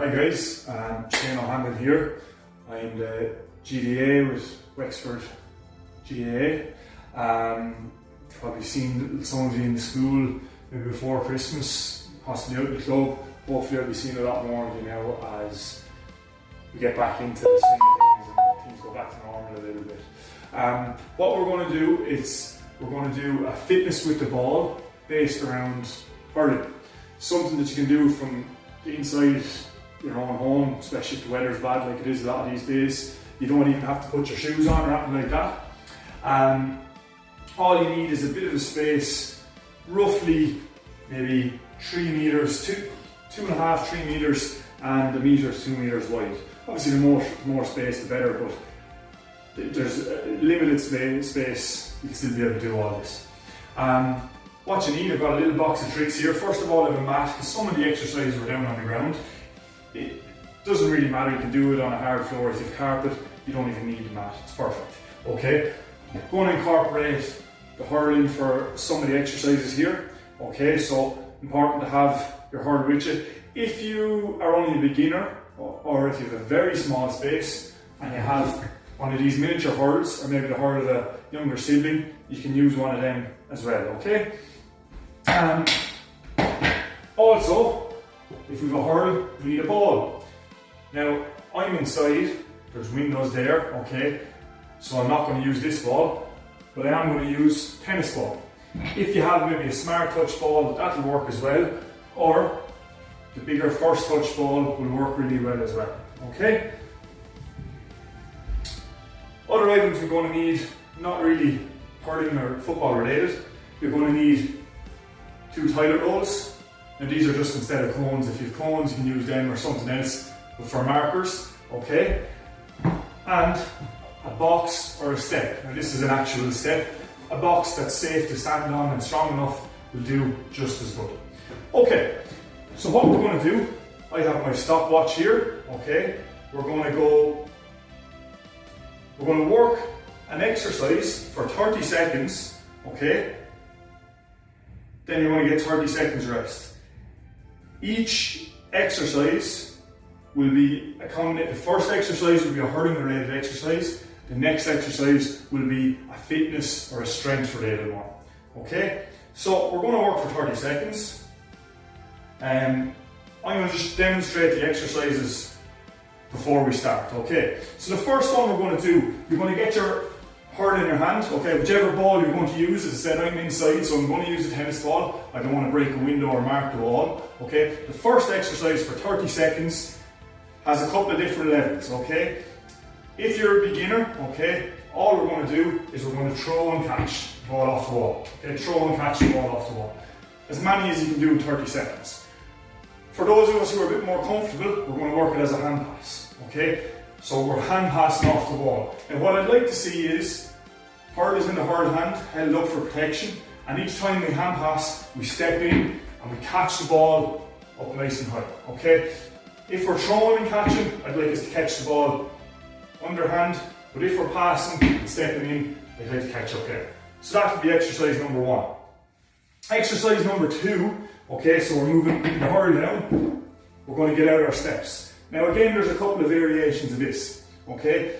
Hi guys, Shane O'Hanlon here. I'm the GDA with Wexford GAA. Probably seen some of you in the school maybe before Christmas, possibly out in the club. Hopefully I'll be seeing a lot more of you now as we get back into the swing of things and things go back to normal a little bit. What we're going to do is we're going to do a fitness with the ball based around hurling. Something that you can do from the inside your own home, especially if the weather's bad like it is a lot of these days. You don't even have to put your shoes on or anything like that. All you need is a bit of a space, roughly maybe 3 meters, 2.5, 3 meters, and the meter's 2 meters wide. Obviously the more space the better, but there's limited space, you can still be able to do all this. What you need, I've got a little box of tricks here. First of all, I have a mat, because some of the exercises were down on the ground. It doesn't really matter, you can do it on a hard floor. If you have carpet, you don't even need a mat, it's perfect. Okay, going to incorporate the hurling for some of the exercises here. Okay, so important to have your hurl with you. If you are only a beginner, or if you have a very small space and you have one of these miniature hurls, or maybe the hurl of a younger sibling, you can use one of them as well, okay? Also, if we have a hurl, we need a ball. Now, I'm inside, there's windows there, okay? So I'm not going to use this ball, but I am going to use tennis ball. If you have maybe a smart touch ball, that'll work as well, or the bigger first touch ball will work really well as well, okay? Other items we're going to need, not really hurling or football related, you're going to need 2 toilet rolls. Now these are just instead of cones. If you have cones, you can use them or something else, but for markers, okay? And a box or a step. Now this is an actual step. A box that's safe to stand on and strong enough will do just as good. Okay, so what we're going to do, I have my stopwatch here, okay? We're going to work an exercise for 30 seconds, okay? Then you're going to get 30 seconds rest. Each exercise will be a combination. The first exercise will be a hurling related exercise. The next exercise will be a fitness or a strength related one. Okay? So we're going to work for 30 seconds. I'm going to just demonstrate the exercises before we start. Okay? So the first one we're going to do, you're going to get your hurl in your hand, okay, whichever ball you're going to use. As I said, I'm inside, so I'm going to use a tennis ball. I don't want to break a window or mark the wall, okay. The first exercise for 30 seconds has a couple of different levels, okay. If you're a beginner, okay, all we're going to do is we're going to throw and catch the ball off the wall, okay, throw and catch the ball off the wall. As many as you can do in 30 seconds. For those of us who are a bit more comfortable, we're going to work it as a hand pass, okay. So we're hand passing off the wall. And what I'd like to see is hurl is in the hurl hand, held up for protection, and each time we hand pass, we step in and we catch the ball up nice and high. Okay? If we're throwing and catching, I'd like us to catch the ball underhand, but if we're passing and stepping in, I'd like to catch up there. So that would be exercise number 1. Exercise number 2, okay, so we're moving the hurl down, we're going to get out our steps. Now again, there's a couple of variations of this, okay?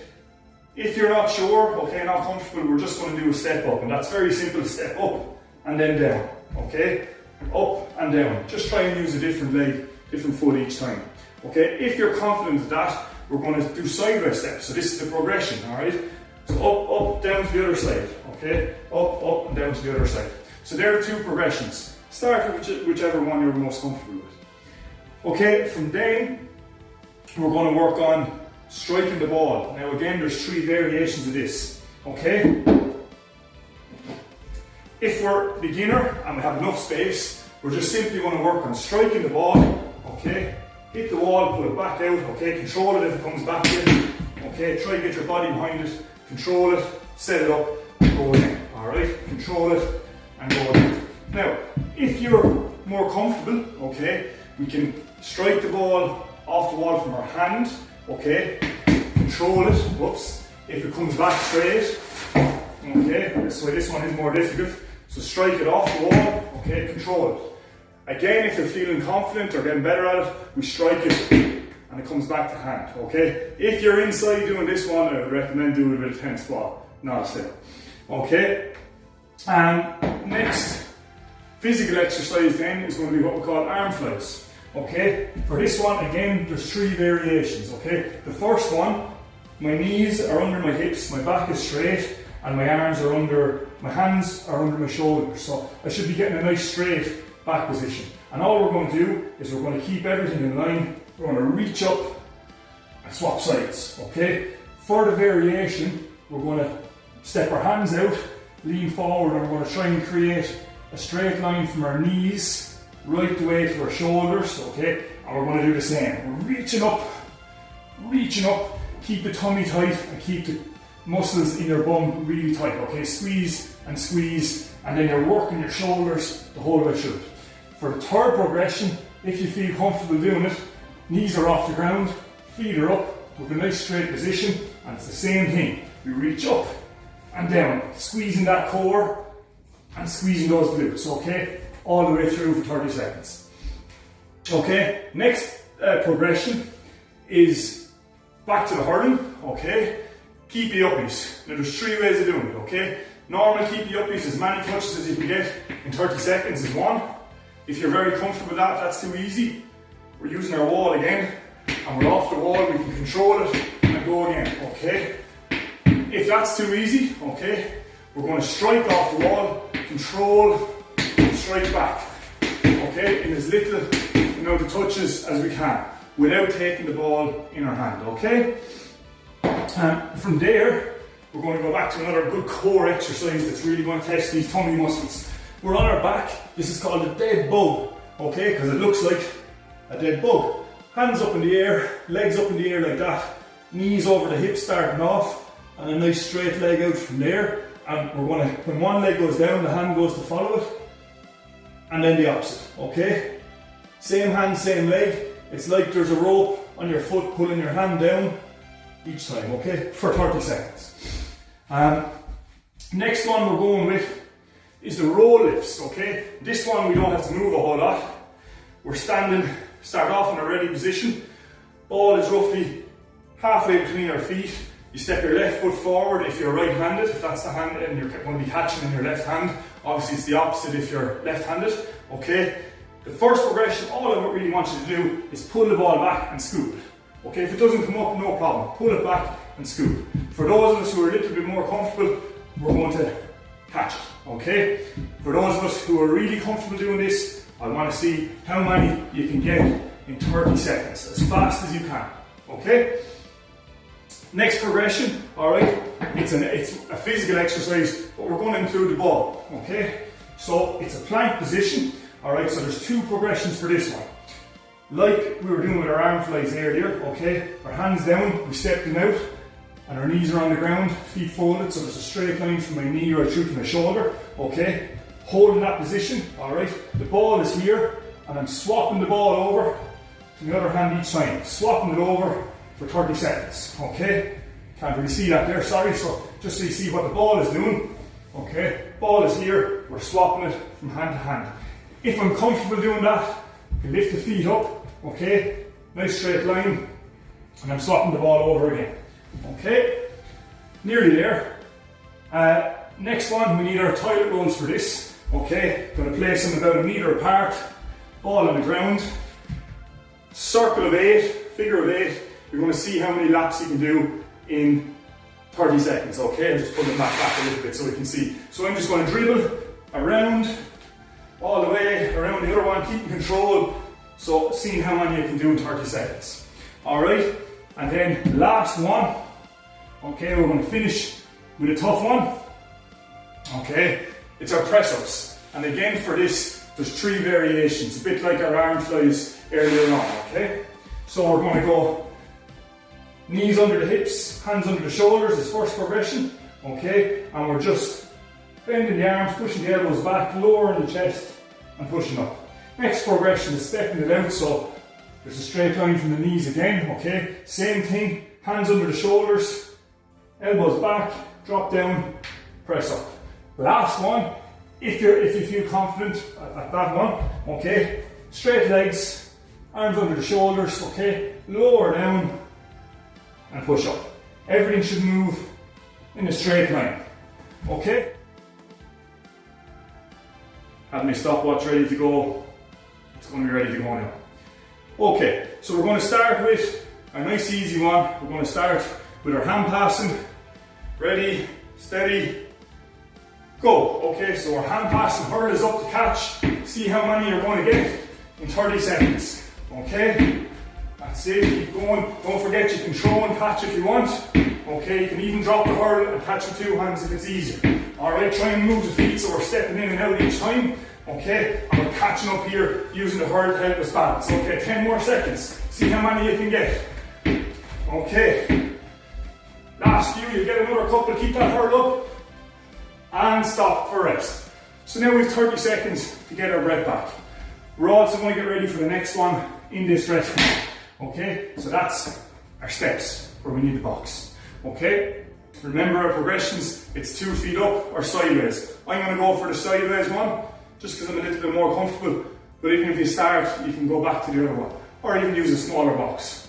If you're not sure, okay, not comfortable, we're just going to do a step up, and that's very simple, step up and then down, okay? Up and down. Just try and use a different leg, different foot each time, okay? If you're confident of that, we're going to do sideways steps, so this is the progression, alright? So up, down to the other side, okay? Up, and down to the other side. So there are 2 progressions. Start with whichever one you're most comfortable with. Okay, from then, we're going to work on striking the ball. Now again, there's 3 variations of this, okay? If we're beginner and we have enough space, we're just simply going to work on striking the ball, okay? Hit the wall, pull it back out, okay? Control it if it comes back in, okay? Try to get your body behind it, control it, set it up, go in, alright? Control it and go in. Now, if you're more comfortable, okay, we can strike the ball off the wall from our hand, okay, control it, whoops, if it comes back straight, okay, so this one is more difficult, so strike it off the wall, okay, control it. Again, if you're feeling confident or getting better at it, we strike it and it comes back to hand, okay? If you're inside doing this one, I would recommend doing it with a 10 squat, not a sit. Okay? And next physical exercise then is going to be what we call arm flies. Okay? For this one, again, there's 3 variations, okay? The first one, my knees are under my hips, my back is straight, and my hands are under my shoulders. So I should be getting a nice straight back position. And all we're going to do is we're going to keep everything in line. We're going to reach up and swap sides, okay? For the variation, we're going to step our hands out, lean forward, and we're going to try and create a straight line from our knees right the way to our shoulders, okay? And we're going to do the same. We're reaching up, keep the tummy tight and keep the muscles in your bum really tight, okay? Squeeze, and then you're working your shoulders the whole way through. For the third progression, if you feel comfortable doing it, knees are off the ground, feet are up with a nice straight position, and it's the same thing. We reach up and down, squeezing that core and squeezing those glutes, okay? All the way through for 30 seconds. Okay, next progression is back to the hurling, okay? Keepy uppies. Now there's 3 ways of doing it, okay? Normal keepy uppies, as many touches as you can get in 30 seconds is 1. If you're very comfortable with that, that's too easy. We're using our wall again, and we're off the wall, we can control it and go again, okay? If that's too easy, okay, we're going to strike off the wall, control, strike back, okay, in as little amount of touches as we can, without taking the ball in our hand, okay? And from there, we're going to go back to another good core exercise that's really going to test these tummy muscles. We're on our back. This is called a dead bug, okay, because it looks like a dead bug. Hands up in the air, legs up in the air like that, knees over the hips starting off, and a nice straight leg out from there. And we're going to, when one leg goes down, the hand goes to follow it, and then the opposite, okay? Same hand, same leg. It's like there's a rope on your foot pulling your hand down each time, okay? For 30 seconds. Next one we're going with is the row lifts, okay? This one we don't have to move a whole lot. We're standing, start off in a ready position. Ball is roughly halfway between our feet. You step your left foot forward if you're right-handed, if that's the hand and you're going to be catching in your left hand. Obviously it's the opposite if you're left-handed, okay? The first progression, all I really want you to do is pull the ball back and scoop it. Okay, if it doesn't come up, no problem. Pull it back and scoop. For those of us who are a little bit more comfortable, we're going to catch it, okay? For those of us who are really comfortable doing this, I want to see how many you can get in 30 seconds, as fast as you can, okay? Next progression, alright, it's a physical exercise, but we're going to include the ball, okay? So it's a plank position, alright, so there's 2 progressions for this one. Like we were doing with our arm flies earlier, okay? Our hands down, we step them out, and our knees are on the ground, feet folded, so there's a straight line from my knee right through to my shoulder, okay? Holding that position, alright? The ball is here, and I'm swapping the ball over to the other hand each time. Swapping it over for 30 seconds, okay? Can't really see that there, sorry, so just so you see what the ball is doing, okay? Ball is here, we're swapping it from hand to hand. If I'm comfortable doing that, I can lift the feet up, okay? Nice straight line, and I'm swapping the ball over again, okay? Nearly there. Next one, we need our toilet rolls for this, okay? Going to place them about 1 meter apart, ball on the ground, circle of 8, figure of 8. You're going to see how many laps you can do in 30 seconds, okay? I'm just putting that back a little bit so we can see. So I'm just going to dribble around, all the way around the other one, keeping control, so seeing how many you can do in 30 seconds. Alright, and then last one, okay, we're going to finish with a tough one, okay? It's our press-ups, and again for this, there's 3 variations, a bit like our arm flies earlier on, okay? So we're going to go knees under the hips, hands under the shoulders is first progression, okay? And we're just bending the arms, pushing the elbows back, lowering the chest and pushing up. Next progression is stepping it out, so there's a straight line from the knees again, okay? Same thing, hands under the shoulders, elbows back, drop down, press up. Last one, if you feel confident at that one, okay? Straight legs, arms under the shoulders, okay? Lower down and push up. Everything should move in a straight line, okay? Have my stopwatch ready to go. It's going to be ready to go now. Okay, so we're going to start with a nice easy one. We're going to start with our hand passing. Ready, steady, go. Okay, so our hand passing hurl is up to catch. See how many you're going to get in 30 seconds. Okay, that's it, keep going. Don't forget you can throw and catch if you want. Okay, you can even drop the hurl and catch with two hands if it's easier. Alright, try and move the feet so we're stepping in and out each time. Okay, and we're catching up here using the hurl to help us balance. Okay, 10 more seconds. See how many you can get. Okay, last few, you get another couple, keep that hurl up. And stop for rest. So now we have 30 seconds to get our breath back. We're also going to get ready for the next one in this rest. Okay, so that's our steps where we need the box. Okay, remember our progressions, it's 2 feet up or sideways. I'm going to go for the sideways one, just because I'm a little bit more comfortable. But even if you start, you can go back to the other one. Or even use a smaller box.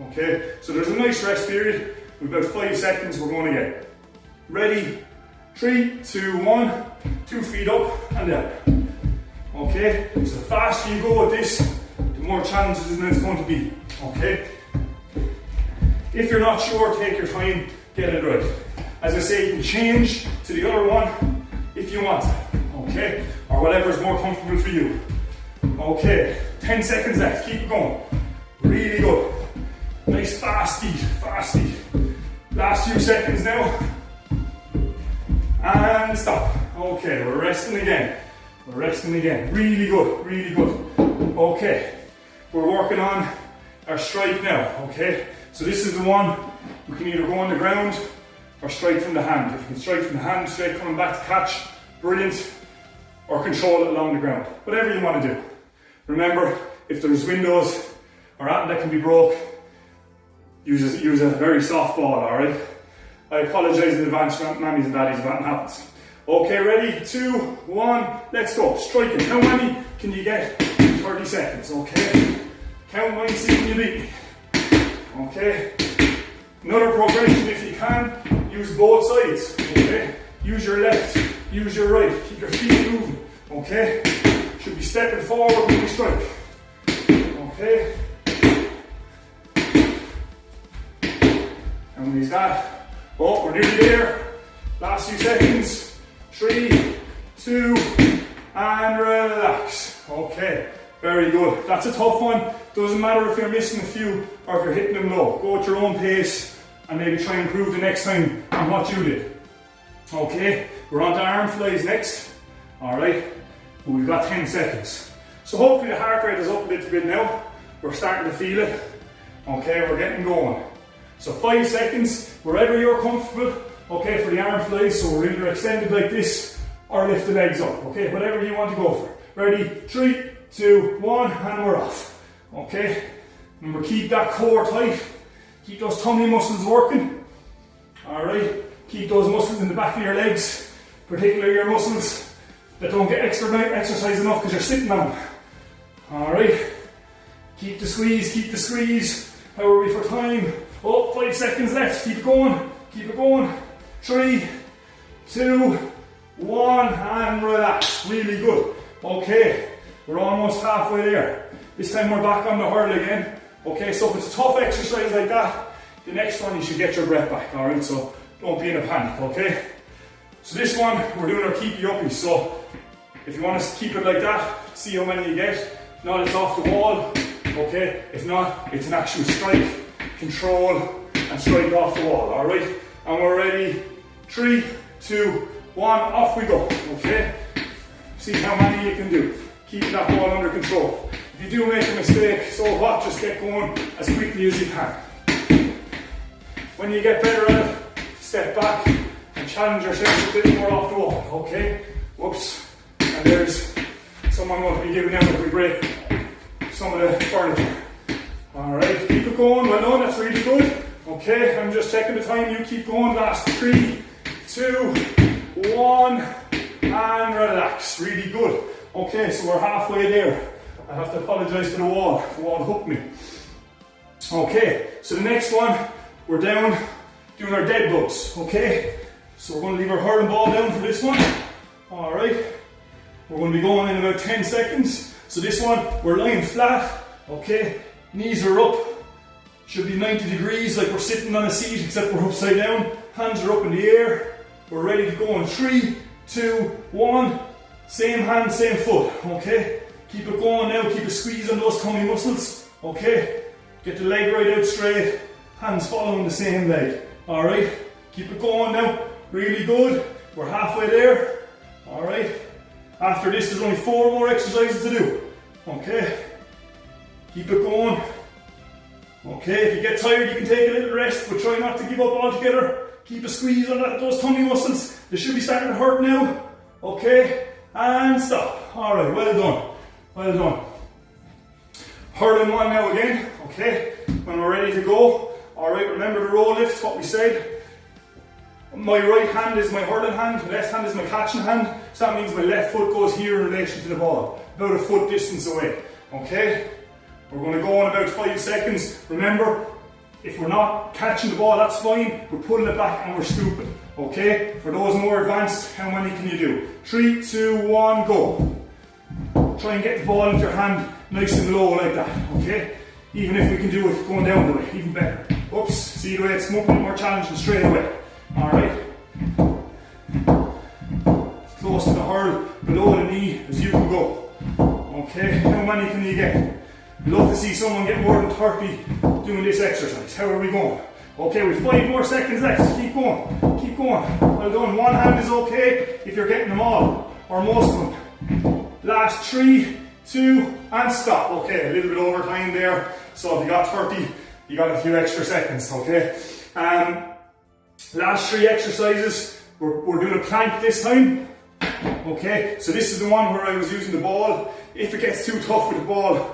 Okay, so there's a nice rest period. With about 5 seconds we're going to get. Ready? 3, 2, 1, 2 feet up and down. Okay, so the faster you go with this, the more challenging it's going to be. Okay, if you're not sure, take your time, get it right. As I say, you can change to the other one if you want, okay, or whatever is more comfortable for you. Okay, 10 seconds left, keep it going. Really good. Nice fast feet, fast feet. Last few seconds now. And stop. Okay, we're resting again. We're resting again. Really good, really good. Okay, we're working on our strike now, okay? So this is the one we can either go on the ground or strike from the hand. If you can strike from the hand, straight coming back to catch, brilliant. Or control it along the ground. Whatever you want to do. Remember, if there's windows or anything that can be broke, use a very soft ball, alright? I apologise in advance, mammies and daddies, if that happens. Okay, ready? 2, 1, let's go. Strike it. How many can you get in 30 seconds? Okay. Count mine, see when you beat me. Okay. Another progression if you can. Use both sides. Okay. Use your left, use your right. Keep your feet moving. Okay. Should be stepping forward when you strike. Okay. And use that. Oh, we're nearly there. Last few seconds. 3, 2, and relax. Okay, very good. That's a tough one. Doesn't matter if you're missing a few or if you're hitting them low. Go at your own pace and maybe try and improve the next time on what you did. Okay, we're on to arm flies next. Alright, we've got 10 seconds. So hopefully the heart rate is up a little bit now. We're starting to feel it. Okay, we're getting going. So 5 seconds, wherever you're comfortable. Okay, for the arm flies, so we're either extended like this or lift the legs up. Okay, whatever you want to go for. Ready? 3, 2, 1, and we're off. Okay, remember keep that core tight. Keep those tummy muscles working. Alright, keep those muscles in the back of your legs, particularly your muscles that don't get exercise enough because you're sitting on them. Alright, keep the squeeze, keep the squeeze. How are we for time? Oh, 5 seconds left. Keep it going, keep it going. 3, 2, 1, and relax. Really good. Okay, we're almost halfway there. This time we're back on the hurl again. Okay, so if it's a tough exercise like that, the next one you should get your breath back, alright? So don't be in a panic, okay? So this one, we're doing our keepy uppies. So if you want to keep it like that, see how many you get. If not, it's off the wall, okay? If not, it's an actual strike, control, and strike off the wall, alright? And we're ready. 3, 2, 1, off we go, okay? See how many you can do. Keep that ball under control. If you do make a mistake, so what? Just get going as quickly as you can. When you get better at it, step back and challenge yourself a bit more off the wall, okay? Whoops. And there's someone going to be giving out if we break some of the furniture. Alright, keep it going. Well done, that's really good. Okay, I'm just checking the time. You keep going. Last 3, 2, 1, and relax. Really good. Okay, so we're halfway there. I have to apologise to the wall hooked me. Okay, so the next one, we're down doing our dead bugs, okay? So we're going to leave our hurling ball down for this one. Alright, we're going to be going in about 10 seconds. So this one, we're lying flat, okay? Knees are up, should be 90 degrees like we're sitting on a seat except we're upside down. Hands are up in the air. We're ready to go in 3, 2, 1. Same hand, same foot, okay? Keep it going now, keep a squeeze on those tummy muscles, okay? Get the leg right out straight, hands following the same leg, alright? Keep it going now, really good. We're halfway there, alright? After this, there's only 4 more exercises to do, okay? Keep it going. Okay, if you get tired, you can take a little rest, but try not to give up altogether. Keep a squeeze on those tummy muscles. They should be starting to hurt now. Okay, and stop. Alright, well done. Well done. Hurling one now again. Okay, when we're ready to go. Alright, remember the row lift, what we said. My right hand is my hurling hand, my left hand is my catching hand. So that means my left foot goes here in relation to the ball, about a foot distance away. Okay? We're going to go in about 5 seconds. Remember, if we're not catching the ball, that's fine. We're pulling it back and we're scooping. Okay? For those more advanced, how many can you do? 3, 2, 1, go. Try and get the ball into your hand nice and low like that. Okay? Even if we can do it going down the way, even better. Oops, see the way it's much more challenging straight away. Alright? As close to the hurl, below the knee as you can go. Okay? How many can you get? I'd love to see someone get more than 30 doing this exercise. How are we going? Okay, we've 5 more seconds left. Keep going. Keep going. Well done. One hand is okay if you're getting them all, or most of them. Last 3, 2, and stop. Okay, a little bit over time there. So if you got 30, you got a few extra seconds, okay? Last 3 exercises. We're doing a plank this time. Okay, so this is the one where I was using the ball. If it gets too tough with the ball,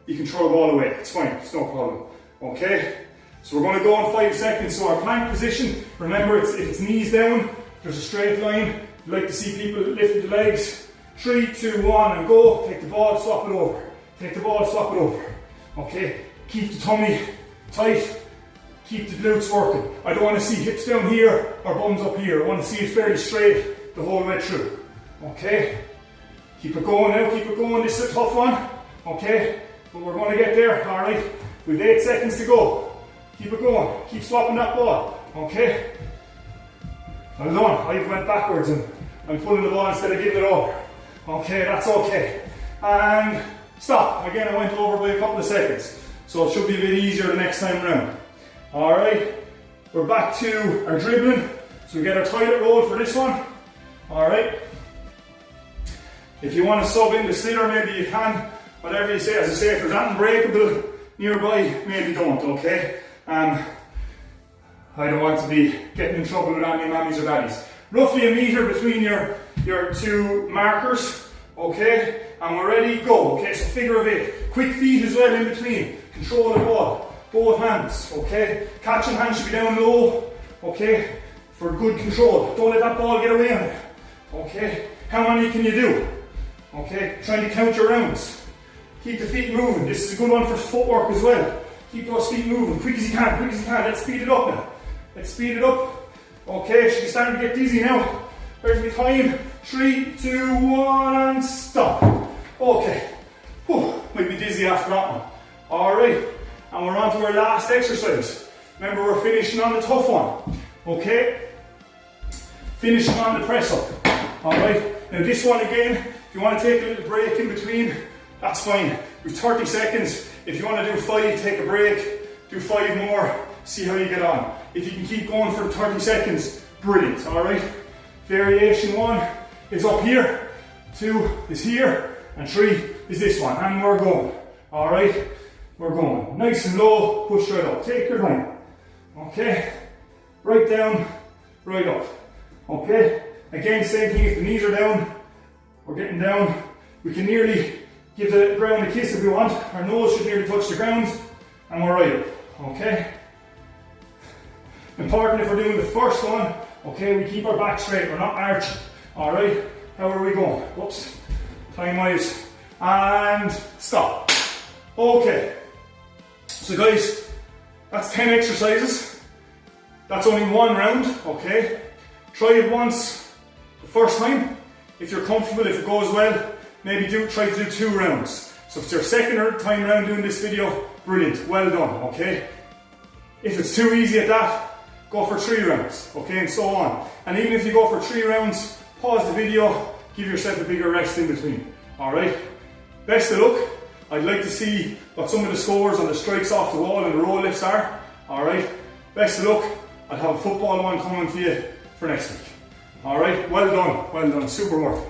you can throw the ball away. It's fine, it's no problem. Okay? So we're going to go in 5 seconds. So our plank position, remember if it's knees down, there's a straight line. You like to see people lifting the legs. 3, 2, 1 and go. Take the ball, swap it over. Take the ball, swap it over. Okay? Keep the tummy tight. Keep the glutes working. I don't want to see hips down here or bums up here. I want to see it fairly straight the whole way through. Okay? Keep it going now, keep it going. This is a tough one. Okay? But we're going to get there, alright? We've 8 seconds to go. Keep it going. Keep swapping that ball. Okay? Well done. I went backwards and I'm pulling the ball instead of giving it over. Okay, that's okay. And stop. Again, I went over by a couple of seconds. So it should be a bit easier the next time around. Alright? We're back to our dribbling. So we get our toilet roll for this one. Alright? If you want to sub in the sliotar, maybe you can. Whatever you say, as I say, if there's anything breakable nearby, maybe don't, okay? I don't want to be getting in trouble with any mammies or daddies. Roughly a metre between your 2 markers, okay? And we're ready, go, okay? So figure of 8. Quick feet as well in between. Control the ball, both hands, okay? Catching hand should be down low, okay? For good control. Don't let that ball get away on it, okay? How many can you do? Okay, trying to count your rounds. Keep the feet moving. This is a good one for footwork as well. Keep those feet moving, quick as you can, quick as you can. Let's speed it up now. Let's speed it up. Okay, should be starting to get dizzy now. There's my time. 3, 2, 1, and stop. Okay. Whew, might be dizzy after that one. Alright, and we're on to our last exercise. Remember, we're finishing on the tough one. Okay? Finishing on the press up. Alright, now this one again, if you want to take a little break in between, that's fine. We've 30 seconds. If you want to do 5, take a break. Do 5 more. See how you get on. If you can keep going for 30 seconds, brilliant. Alright? Variation 1 is up here. 2 is here. And 3 is this one. And we're going. Alright? We're going. Nice and low. Push right up. Take your time. Okay? Right down. Right up. Okay? Again, same thing. If the knees are down, we're getting down. We can nearly give the ground a kiss if we want. Our nose should nearly touch the ground. And we're right up. Okay? Important if we're doing the first one, okay, we keep our back straight, we're not arching. Alright? How are we going? Whoops. Time wise, and stop. Okay, so guys, that's 10 exercises. That's only one round, okay? Try it once the first time. If you're comfortable, if it goes well, maybe try to do 2 rounds. So if it's your second or time round doing this video, brilliant, well done, okay? If it's too easy at that, go for 3 rounds, okay, and so on. And even if you go for 3 rounds, pause the video, give yourself a bigger rest in between, alright? Best of luck. I'd like to see what some of the scores on the strikes off the wall and the row lifts are, alright? Best of luck. I'll have a football one coming for you for next week. Alright, well done, super work.